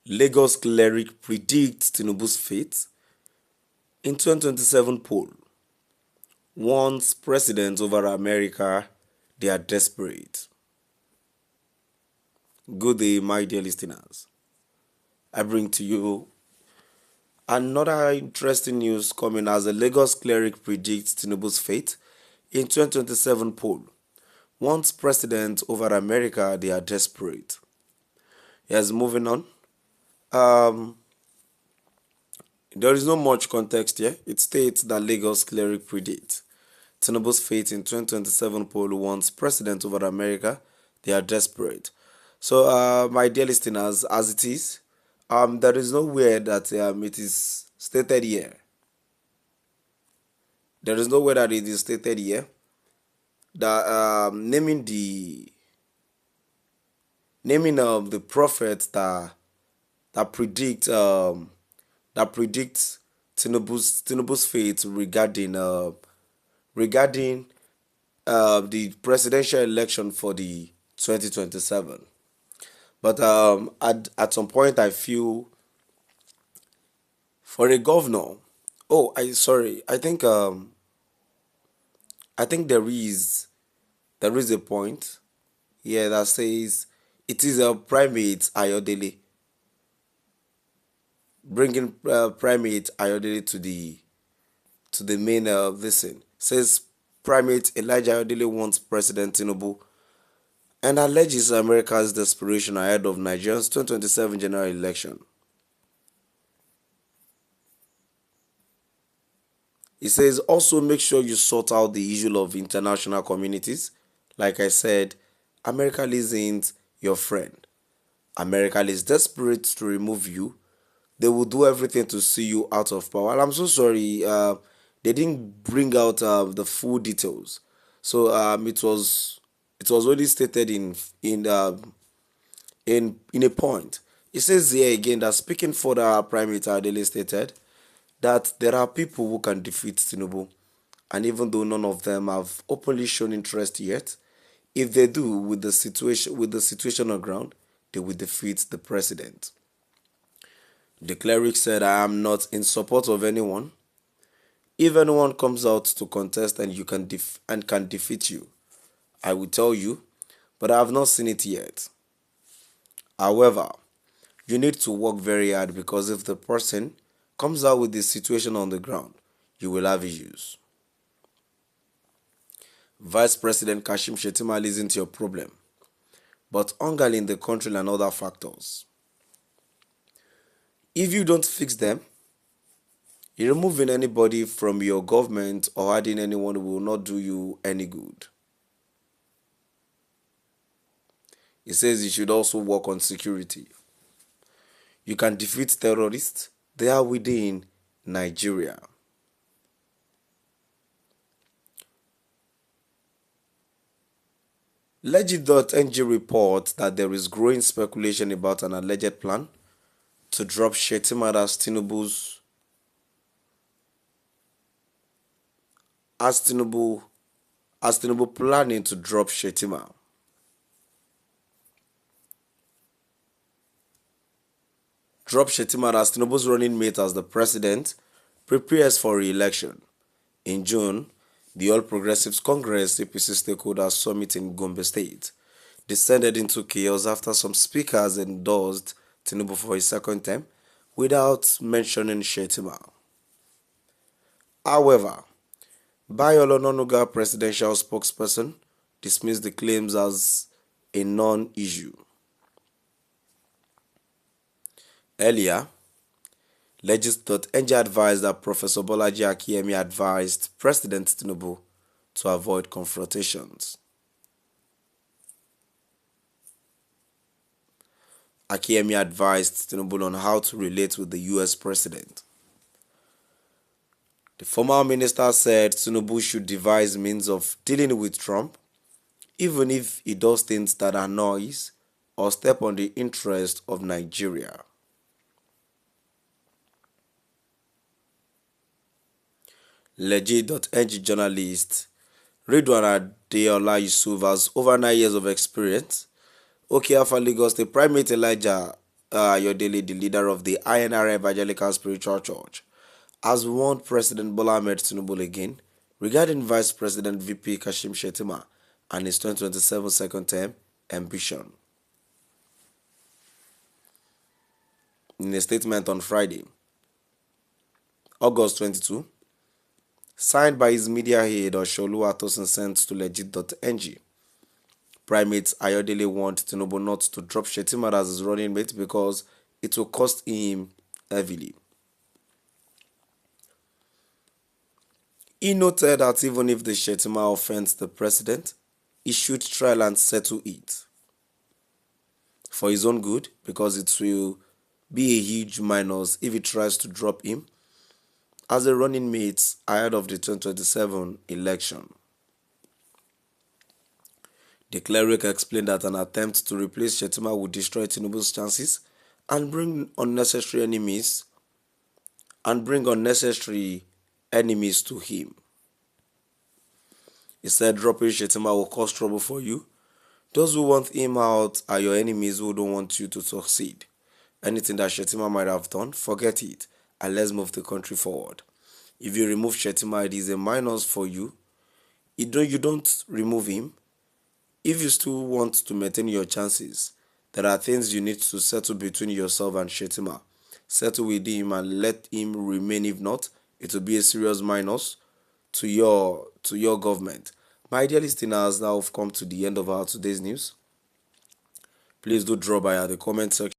Lagos Cleric predicts Tinubu's fate in 2027 poll. Warns president over America, they are desperate. Good day, my dear listeners. I bring to you another interesting news coming as the Lagos Cleric predicts Tinubu's fate in 2027 poll. Warns president over America, they are desperate. Yes, moving on. Um, there is no much context here. It states that Lagos Cleric predicts Tinubu's fate in 2027 poll warns president over America, they are desperate. So, my dear listeners, as it is, there is nowhere that it is stated here. There is nowhere that it is stated here that naming of the prophet that predict that predicts Tinubu's fate regarding the presidential election for the 2027. But at some point, I feel for a governor. Oh, I think there is a point here that says it is a primate Ayodele bringing primate Ayodele to the main listen. Says primate Elijah Ayodele wants President Tinubu and alleges America's desperation ahead of Nigeria's 2027 general election. He says also make sure you sort out the issue of international communities. Like I said, America isn't your friend. America is desperate to remove you. They will do everything to see you out of power. And I'm so sorry, they didn't bring out the full details. So it was only stated in a point. It says here again that speaking for the Prime Minister Adele stated that there are people who can defeat Tinubu, and even though none of them have openly shown interest yet, if they do with the situation on ground, they will defeat the president. The cleric said, I am not in support of anyone. If anyone comes out to contest and can defeat you, I will tell you, but I have not seen it yet. However, you need to work very hard because if the person comes out with the situation on the ground, you will have issues. Vice President Kashim Shettima isn't your problem, but hunger in the country and other factors. If you don't fix them, removing anybody from your government or adding anyone will not do you any good. He says you should also work on security. You can defeat terrorists, they are within Nigeria. Legit.ng reports that there is growing speculation about an alleged plan to drop Shettima as Tinubu planning to drop Shettima. Drop Shettima as Tinubu's running mate as the president prepares for re-election. In June, the All Progressives Congress APC Stakeholders Summit in Gombe State descended into chaos after some speakers endorsed Tinubu for his second term without mentioning Shettima. However, Bayolo Onanuga, presidential spokesperson, dismissed the claims as a non-issue. Earlier, Legis.ng advised that Professor Bolaji Akiyemi advised President Tinubu to avoid confrontations. Akiyemi advised Tinubu on how to relate with the US president. The former minister said Tinubu should devise means of dealing with Trump, even if he does things that annoys or step on the interest of Nigeria. Legit.ng journalist Ridwan Adeola Yusuf has over 9 years of experience. Okay, Alpha Lagos, the primate Elijah Ayodele, the leader of the INR Evangelical Spiritual Church, has warned President Bola Ahmed Tinubu again regarding Vice President VP Kashim Shettima and his 2027 second term ambition. In a statement on Friday, August 22, signed by his media aide Osholu Atosin sent to legit.ng, Primate Ayodele warned Tinubu not to drop Shettima as his running mate because it will cost him heavily. He noted that even if the Shettima offends the president, he should try and settle it for his own good, because it will be a huge minus if he tries to drop him as a running mate ahead of the 2027 election. The Cleric explained that an attempt to replace Shettima would destroy Tinubu's chances and bring unnecessary enemies to him. He said dropping Shettima will cause trouble for you. Those who want him out are your enemies who don't want you to succeed. Anything that Shettima might have done, forget it, and let's move the country forward. If you remove Shettima, it is a minus for you. You don't remove him. If you still want to maintain your chances, there are things you need to settle between yourself and Shettima. Settle with him and let him remain. If not, it will be a serious minus to your government. My dear listeners, now we've come to the end of our today's news. Please do drop by at the comment section